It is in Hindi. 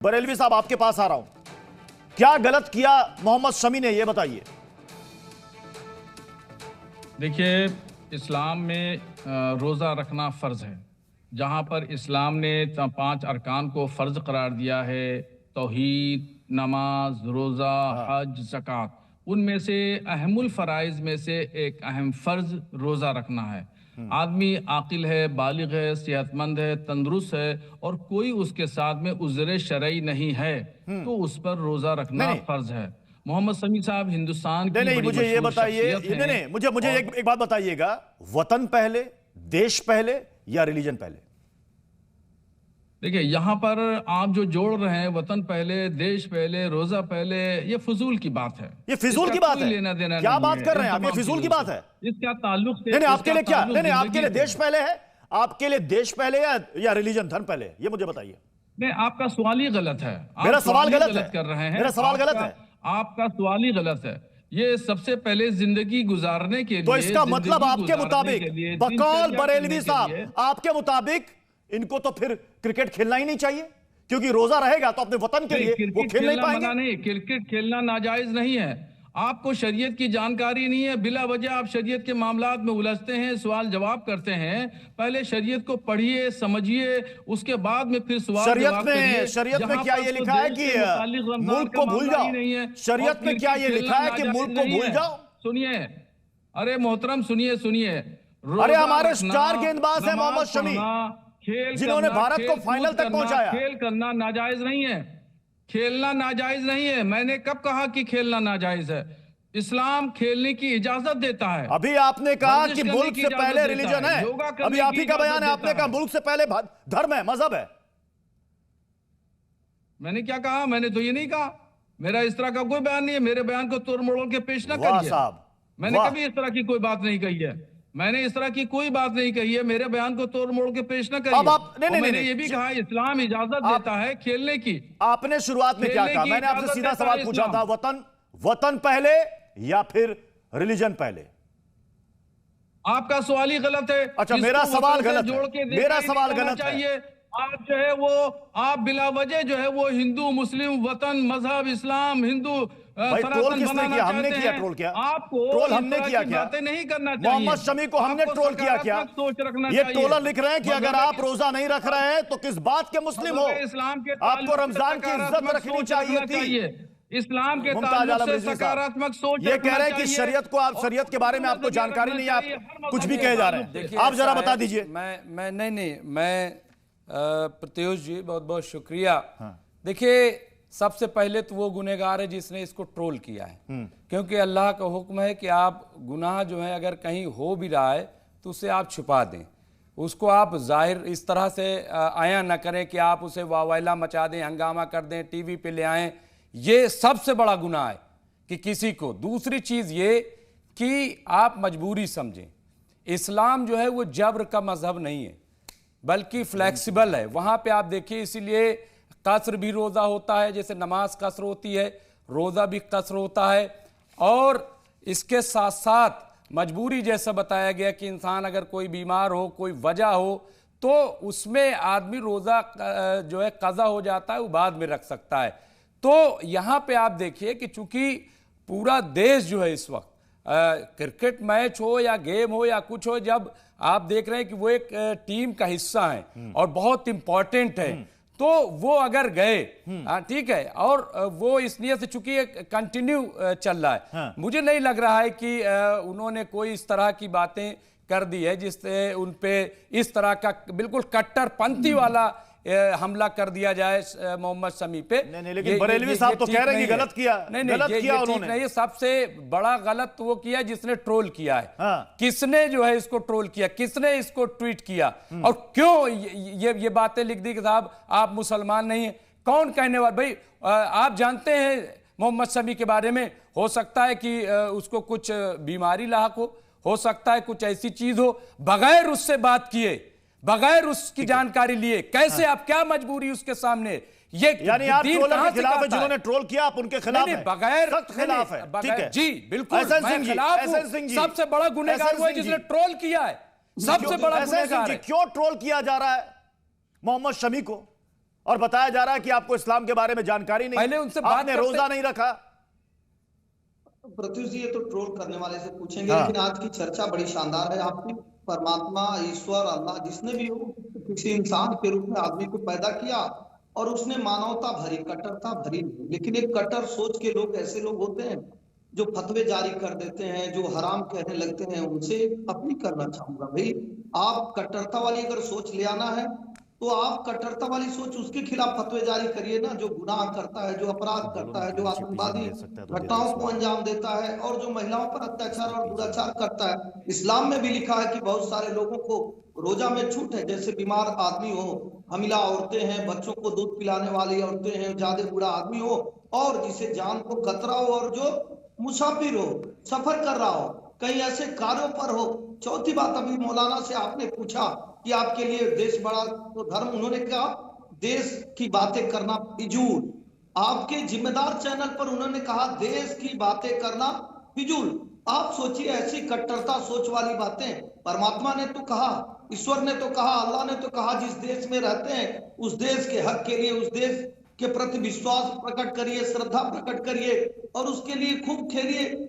बरेलवी साहब आपके पास आ रहा हूं, क्या गलत किया मोहम्मद शमी ने, यह बताइए। देखिए, इस्लाम में रोज़ा रखना फ़र्ज़ है। जहाँ पर इस्लाम ने 5 अरकान को फ़र्ज़ करार दिया है, तौहीद, नमाज, रोज़ा, हज, ज़कात, उनमें से अहमुल फ़राइज़ में से एक अहम फ़र्ज़ रोज़ा रखना है। आदमी आकिल है, बालिग है, सेहतमंद है, तंदुरुस्त है और कोई उसके साथ में उज़्र शरई नहीं है तो उस पर रोज़ा रखना फ़र्ज़ है। मोहम्मद शमी साहब हिंदुस्तान की बड़ी मुझे ये मशहूर बताइए, शख्सियत हैं। मुझे एक बात बताइएगा, वतन पहले, देश पहले या रिलीजन पहले? देखिए, यहाँ पर आप जो जोड़ रहे हैं वतन पहले, देश पहले, रोजा पहले, ये फजूल की बात है। ये फिजूल की बात है? लेना देना क्या नहीं बात है कर रहे हैं आप? ये फिजूल की बात है? इसका ताल्लुक से नहीं, आपके लिए क्या? नहीं, आपके लिए जिंदगी देश पहले है? आपके लिए देश पहले या रिलीजन धर्म पहले? ये मुझे बताइए। नहीं, आपका सवाल ही गलत है। मेरा सवाल गलत है? कर रहे हैं। मेरा सवाल गलत है? आपका सवाल ही गलत है। ये सबसे पहले जिंदगी गुजारने के लिए, तो इसका मतलब आपके मुताबिक, बकौल बरेलवी साहब, आपके मुताबिक इनको तो फिर क्रिकेट खेलना ही नहीं चाहिए, क्योंकि रोजा रहेगा तो अपने वतन के लिए वो खेल नहीं पाएंगे। नहीं, क्रिकेट खेलना नाजायज नहीं है। आपको शरीयत की जानकारी नहीं है, बिला वजह आप शरीयत के मामलात में उलझते हैं, सवाल जवाब करते हैं। पहले शरीयत को पढ़िए, समझिए, उसके बाद में फिर सवाल जवाब करिए। शरीयत में क्या ये लिखा है कि मुल्क को भूल जाओ? शरीयत में क्या ये लिखा है कि मुल्क को भूल जाओ? सुनिए, अरे मोहतरम, सुनिए। अरे हमारे स्टार गेंदबाज है मोहम्मद शमी, जिन्होंने भारत को फाइनल तक पहुंचाया। खेल करना नाजायज नहीं है, खेलना नाजायज नहीं है। मैंने कब कहा कि खेलना नाजायज है? इस्लाम खेलने की इजाजत देता है। अभी आपने कहा कि मुल्क से पहले रिलीजन है, अभी आप ही का बयान है, आपने कहा मुल्क से पहले धर्म है, मजहब है। मैंने क्या कहा? मैंने तो ये नहीं कहा। मेरा इस तरह का कोई बयान नहीं है। मेरे बयान को तोड़ मरोड़ के पेश ना करिए। मैंने कभी इस तरह की कोई बात नहीं कही है। मैंने इस तरह की कोई बात नहीं कही है। मेरे बयान को तोड़ मोड़ के पेश न करिए। अब आप मैंने ये भी कहा इस्लाम इजाजत देता है खेलने की। आपने शुरुआत में क्या कहा? मैंने आपसे सीधा सवाल पूछा था, वतन पहले या फिर रिलीजन पहले? आपका सवाल ही गलत है। अच्छा, मेरा सवाल गलत है? मेरा सवाल गलत है? आप जो है वो, आप बिला वजह जो है वो हिंदू, मुस्लिम, वतन, मजहब, इस्लाम, हिंदू ट्रोल किसने किया? हमने किया ट्रोल? क्या आपको ट्रोल हमने किया? क्या नहीं करना चाहिए। मोहम्मद शमी को हमने ट्रोल किया? क्या सोच रखना ये ट्रोलर लिख रहे हैं कि अगर आप रोजा नहीं रख रहे हैं तो किस बात के मुस्लिम हो? इस्लाम के आपको रमजान की इज्जत रखनी चाहिए थी। इस्लाम के ताल्लुक से सकारात्मक सोच। ये कह रहे हैं कि शरीयत को, आप शरीयत के बारे में आपको जानकारी नहीं है, आप कुछ भी कह जा रहे हैं। आप जरा बता दीजिए। मैं प्रत्युष जी, बहुत बहुत शुक्रिया। देखिए, सबसे पहले तो वो गुनहगार है जिसने इसको ट्रोल किया है, क्योंकि अल्लाह का हुक्म है कि आप गुनाह जो है अगर कहीं हो भी रहा है तो उसे आप छुपा दें, उसको आप जाहिर इस तरह से आया ना करें कि आप उसे वावैला मचा दें, हंगामा कर दें, टीवी पे ले आएं। ये सबसे बड़ा गुनाह है कि किसी को। दूसरी चीज़ ये कि आप मजबूरी समझें। इस्लाम जो है वो जबर का मजहब नहीं है, बल्कि फ्लेक्सिबल है। वहाँ पे आप देखिए, इसीलिए कसर भी रोज़ा होता है, जैसे नमाज कसर होती है, रोज़ा भी कसर होता है। और इसके साथ साथ मजबूरी जैसा बताया गया कि इंसान अगर कोई बीमार हो, कोई वजह हो, तो उसमें आदमी रोज़ा जो है कज़ा हो जाता है, वो बाद में रख सकता है। तो यहाँ पे आप देखिए कि चूंकि पूरा देश जो है इस वक्त क्रिकेट मैच हो या गेम हो या कुछ हो, जब आप देख रहे हैं कि वो एक टीम का हिस्सा है और बहुत इंपॉर्टेंट है, तो वो अगर गए, ठीक है, और वो इस नियत से चूंकि कंटिन्यू चल रहा है, मुझे नहीं लग रहा है कि उन्होंने कोई इस तरह की बातें कर दी है जिससे उन पे इस तरह का बिल्कुल कट्टरपंथी वाला हमला कर दिया जाए मोहम्मद शमी पे। नहीं, लेकिन बरेलवी साहब तो कह रहे हैं कि गलत किया। गलत किया उन्होंने। ये सबसे बड़ा गलत वो किया जिसने ट्रोल किया है। किसने जो है इसको ट्रोल किया, किसने इसको ट्वीट किया, और क्यों ये बातें लिख दी कि साहब आप मुसलमान नहीं है? कौन कहने वाला? भाई आप जानते हैं मोहम्मद शमी के बारे में, हो सकता है कि उसको कुछ बीमारी लाहक हो सकता है कुछ ऐसी चीज हो, बगैर उससे बात किए, बगैर उसकी जानकारी लिए कैसे आप, क्या मजबूरी उसके सामने? ये यानी आप ट्रोलर के खिलाफ है, जिन्होंने ट्रोल किया आप उनके खिलाफ हैं? बगैर सख्त खिलाफ है। ठीक है जी, बिल्कुल मैं खिलाफ हूं। सबसे बड़ा गुनहगार वो है जिसने ट्रोल किया है, सबसे बड़ा गुनहगार है। क्यों ट्रोल किया जा रहा है मोहम्मद शमी को? और बताया जा रहा है कि आपको इस्लाम के बारे में जानकारी नहीं, पहले उनसे बात आपने करते- रोजा नहीं रखा। प्रत्युष जी, ये तो ट्रोल करने वाले से पूछेंगे, हाँ। लेकिन आज की चर्चा बड़ी शानदार है। आपकी परमात्मा, ईश्वर, अल्लाह जिसने भी हो किसी इंसान के रूप में आदमी को पैदा किया और उसने मानवता भरी, कट्टरता भरी नहीं। लेकिन एक कट्टर सोच के लोग, ऐसे लोग होते हैं जो फतवे जारी कर देते हैं, जो हराम कहने लगते हैं। उनसे अपील करना चाहूंगा, भाई आप कट्टरता वाली अगर सोच ले आना है तो आप कट्टरता वाली सोच उसके खिलाफ फतवे जारी करिए ना, जो गुनाह करता है, जो अपराध करता है, जो आतंकवादी घटनाओं को अंजाम देता है और जो महिलाओं पर अत्याचार और दुराचार करता है। इस्लाम में भी लिखा है कि बहुत सारे लोगों को रोजा में छूट है, जैसे बीमार आदमी हो, हमिला औरतें हैं, बच्चों को दूध पिलाने वाली औरतें हैं, ज्यादा बूढ़ा आदमी हो, और जिसे जान को खतरा हो, और जो मुसाफिर हो, सफर कर रहा हो, कहीं ऐसे कार्यों पर हो। चौथी बात, अभी मौलाना से आपने पूछा कि आपके लिए देश बड़ा तो धर्म, उन्होंने कहा देश की बातें करना फिजूल। आपके जिम्मेदार चैनल पर उन्होंने कहा देश की बातें करना फिजूल। आप सोचिए, ऐसी कट्टरता सोच वाली बातें परमात्मा ने तो कहा, ईश्वर ने तो कहा, अल्लाह ने तो कहा, जिस देश में रहते हैं उस देश के हक के लिए, उस देश के प्रति विश्वास प्रकट करिए, श्रद्धा प्रकट करिए और उसके लिए खूब खेलिए।